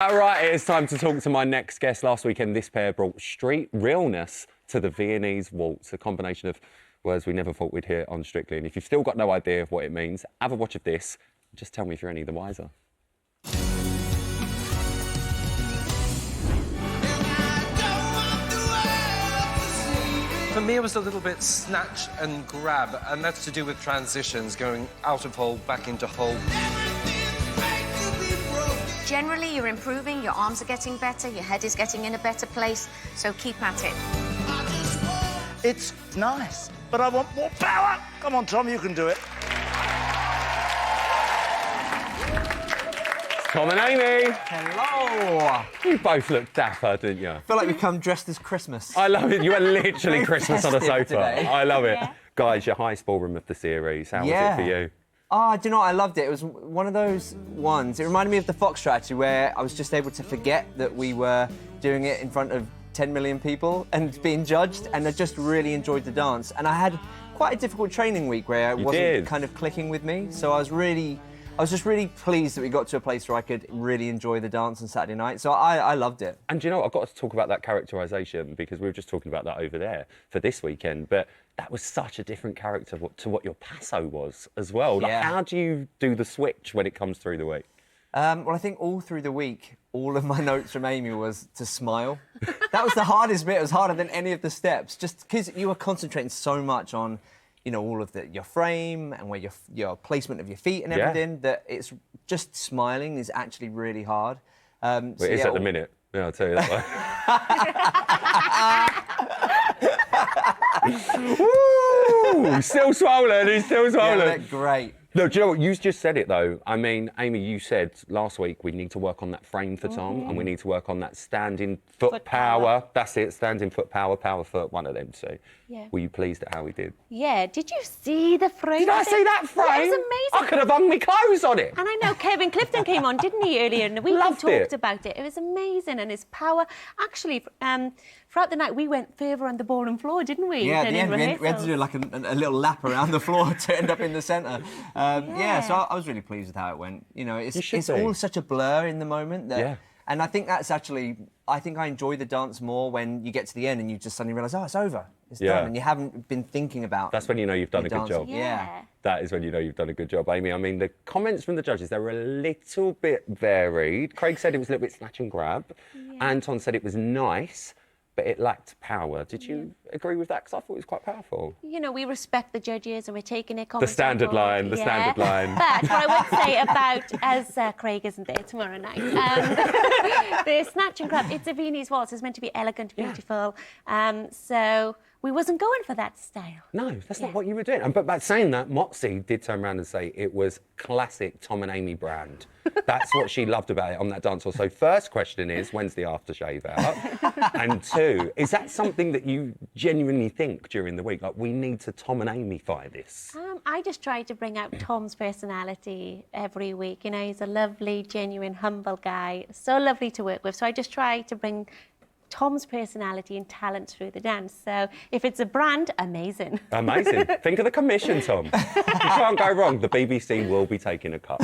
All right, it's time to talk to my next guest. Last weekend, this pair brought street realness to the Viennese waltz, a combination of words we never thought we'd hear on Strictly. And if you've still got no idea of what it means, have a watch of this. Just tell me if you're any the wiser. For me, it was a little bit snatch and grab, and that's to do with transitions, going out of hold, back into hold. Generally, you're improving, your arms are getting better, your head is getting in a better place, so keep at it. It's nice, but I want more power. Come on, Tom, you can do it. Tom and Amy. Hello! You both look dapper, didn't you? I feel like we come dressed as Christmas. I love it. You are literally Christmas on a sofa. today. I love it. Yeah. Guys, your highest ballroom of the series. How was it for you? Do you know what? I loved it. It was one of those ones. It reminded me of the Foxtrot, actually, where I was just able to forget that we were doing it in front of 10 million people and being judged, and I just really enjoyed the dance. And I had quite a difficult training week where it wasn't kind of clicking with me, so I was just really pleased that we got to a place where I could really enjoy the dance on Saturday night. So I loved it. And do you know what? I've got to talk about that characterisation because we were just talking about that over there for this weekend. But that was such a different character to what your passo was as well. Like, how do you do the switch when it comes through the week? Well, I think all through the week, all of my notes from Amy was to smile. That was the hardest bit. It was harder than any of the steps, just because you were concentrating so much on, you know, all of your frame and where your placement of your feet and everything, that it's just smiling is actually really hard. Well, it is at the minute. Yeah, I'll tell you that one. Woo! Still swollen. He's still swollen. Yeah, great. No, do you know what? You just said it, though. I mean, Amy, you said last week we need to work on that frame for Tom and we need to work on that standing foot power. That's it, standing foot power, power foot, one of them two. Yeah. Were you pleased at how we did? Yeah, did you see the frame? Did I see that frame? Yeah, it was amazing. I could have hung my clothes on it. And I know Kevin Clifton came on, didn't he, earlier in the week and talked about it. It was amazing, and his power. Actually, throughout the night, we went further on the ballroom floor, didn't we? Yeah, at than the in end, we had to do like a little lap around the floor to end up in the centre. Yeah, so I was really pleased with how it went. You know, it's all such a blur in the moment that... And I think that's actually... I think I enjoy the dance more when you get to the end and you just suddenly realise, oh, it's over. It's done. And you haven't been thinking about... That's when you know you've done a good job. Yeah. That is when you know you've done a good job, Amy. I mean, the comments from the judges, they were a little bit varied. Craig said it was a little bit snatch and grab. Anton said it was nice, but it lacked power. Did you agree with that? Because I thought it was quite powerful. You know, we respect the judges and we're taking their comments. The standard line, the standard line. But what I would say about, as Craig isn't there tomorrow night, the snatch and grab, it's a Viennese waltz. It's meant to be elegant, beautiful. So we wasn't going for that style. No, that's not what you were doing. But by saying that, Moxie did turn around and say it was classic Tom and Amy brand. That's what she loved about it on that dance floor. So first question is, when's the aftershave out? And two, is that something that you genuinely think during the week, like, we need to Tom and Amy-fy this? I just try to bring out Tom's personality every week. You know, he's a lovely, genuine, humble guy. So lovely to work with. So I just try to bring Tom's personality and talent through the dance. So if it's a brand, amazing. Amazing. Think of the commission, Tom. You can't go wrong. The BBC will be taking a cut.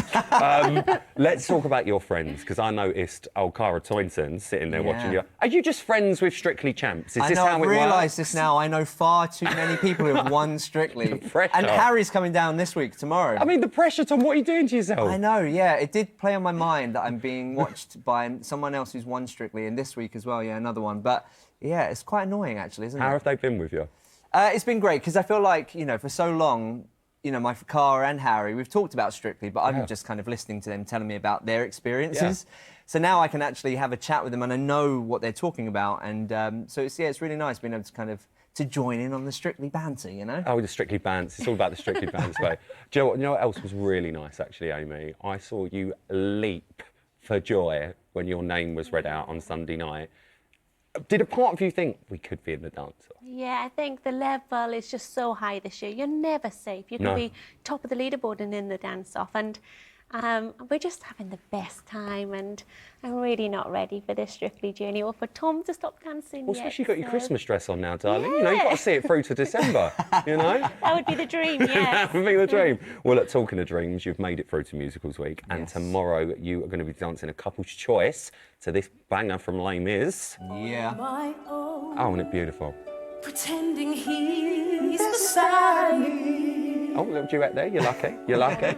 Let's talk about your friends, because I noticed old Cara Toynton sitting there watching you. Are you just friends with Strictly champs? Is this how it works? I realise this now. I know far too many people who have won Strictly. The pressure. And Harry's coming down this week, tomorrow. I mean, the pressure, Tom. What are you doing to yourself? I know, yeah. It did play on my mind that I'm being watched by someone else who's won Strictly, and this week as well, another one. But yeah, it's quite annoying actually, isn't it? How have they been with you? It's been great because I feel like, you know, for so long, you know, my Cara and Harry, we've talked about Strictly, but I'm just kind of listening to them telling me about their experiences. So now I can actually have a chat with them and I know what they're talking about, and so it's really nice being able to kind of join in on the Strictly banter, you know? Oh, the Strictly banter. It's all about the Strictly banter. Do you know what? You know what else was really nice, actually, Amy? I saw you leap for joy when your name was read out on Sunday night. Did a part of you think we could be in the dance? Yeah, I think the level is just so high this year. You're never safe. You can be top of the leaderboard and in the dance-off. And We're just having the best time, and I'm really not ready for this Strictly journey or for Tom to stop dancing Well, yet. especially you got your so- Christmas dress on now, darling. You know, you've got to see it through to December, you know? That would be the dream, yes. That would be the dream. Well, look, talking of dreams, you've made it through to Musicals Week, and Yes. tomorrow you are going to be dancing a couple's choice to this banger from Les Mis. Yeah. My own, Oh, isn't it beautiful? pretending he's beside me. Oh, a little duet there. You're lucky. You're lucky.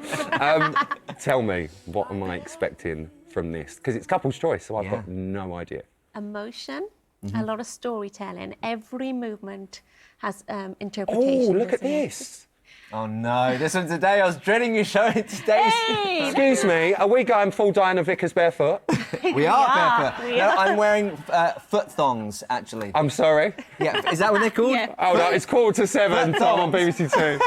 Tell me, what am I expecting from this? Because it's couple's choice, so I've got no idea. Emotion, Mm-hmm. a lot of storytelling. Every movement has Oh, interpretation. look at doesn't it? this. Oh no, this one today. I was dreading you showing it today. Hey! Excuse me, are we going full Diana Vickers barefoot? We are, are, Pepper. we No, are. I'm wearing foot thongs, actually. I'm sorry. Yeah, is that what they're called? Yeah. Oh, no, it's 6:45, Tom on BBC Two.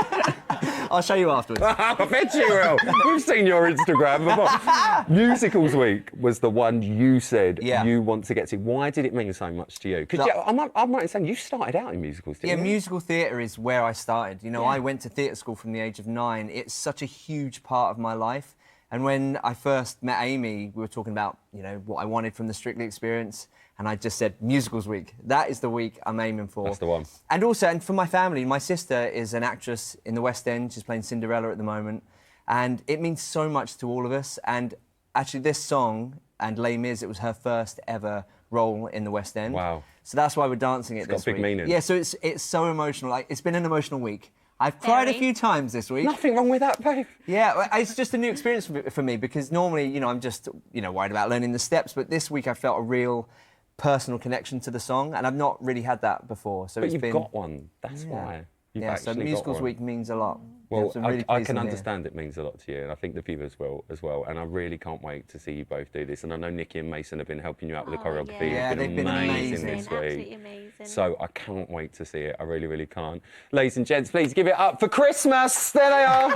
I'll show you afterwards. I bet you will. We've seen your Instagram before. Musicals Week was the one you said Yeah. you want to get to. Why did it mean so much to you? Because No. I'm right in saying you started out in musicals, Yeah, didn't you? musical theatre is where I started. You know, I went to theatre school from the age of 9. It's such a huge part of my life. And when I first met Amy, we were talking about, you know, what I wanted from the Strictly experience. And I just said, Musicals Week. That is the week I'm aiming for. That's the one. And also, and for my family, my sister is an actress in the West End. She's playing Cinderella at the moment. And it means so much to all of us. And actually, this song and Les Mis, it was her first ever role in the West End. Wow. So that's why we're dancing it got this big week. meaning. Yeah, so it's so emotional. Like, it's been an emotional week. I've cried a Very. few times this week. Nothing wrong with that, babe. Yeah, well, it's just a new experience for me because normally, you know, I'm just, you know, worried about learning the steps, but this week I felt a real personal connection to the song, and I've not really had that before. So But it's you've been, got one. That's why. You've yeah. So actually got Musicals one. Week means a lot. Well, Yeah, so I'm really I pleased can I'm here. understand it means a lot to you, and I think the viewers will as well. And I really can't wait to see you both do this. And I know Nikki and Mason have been helping you out with the Oh, choreography. yeah. It's they've been amazing amazing. this Absolutely week. amazing. So I can't wait to see it. I really, really can't. Ladies and gents, please give it up for Christmas. There they are.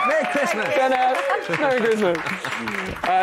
Merry Christmas! There they are. Merry Christmas.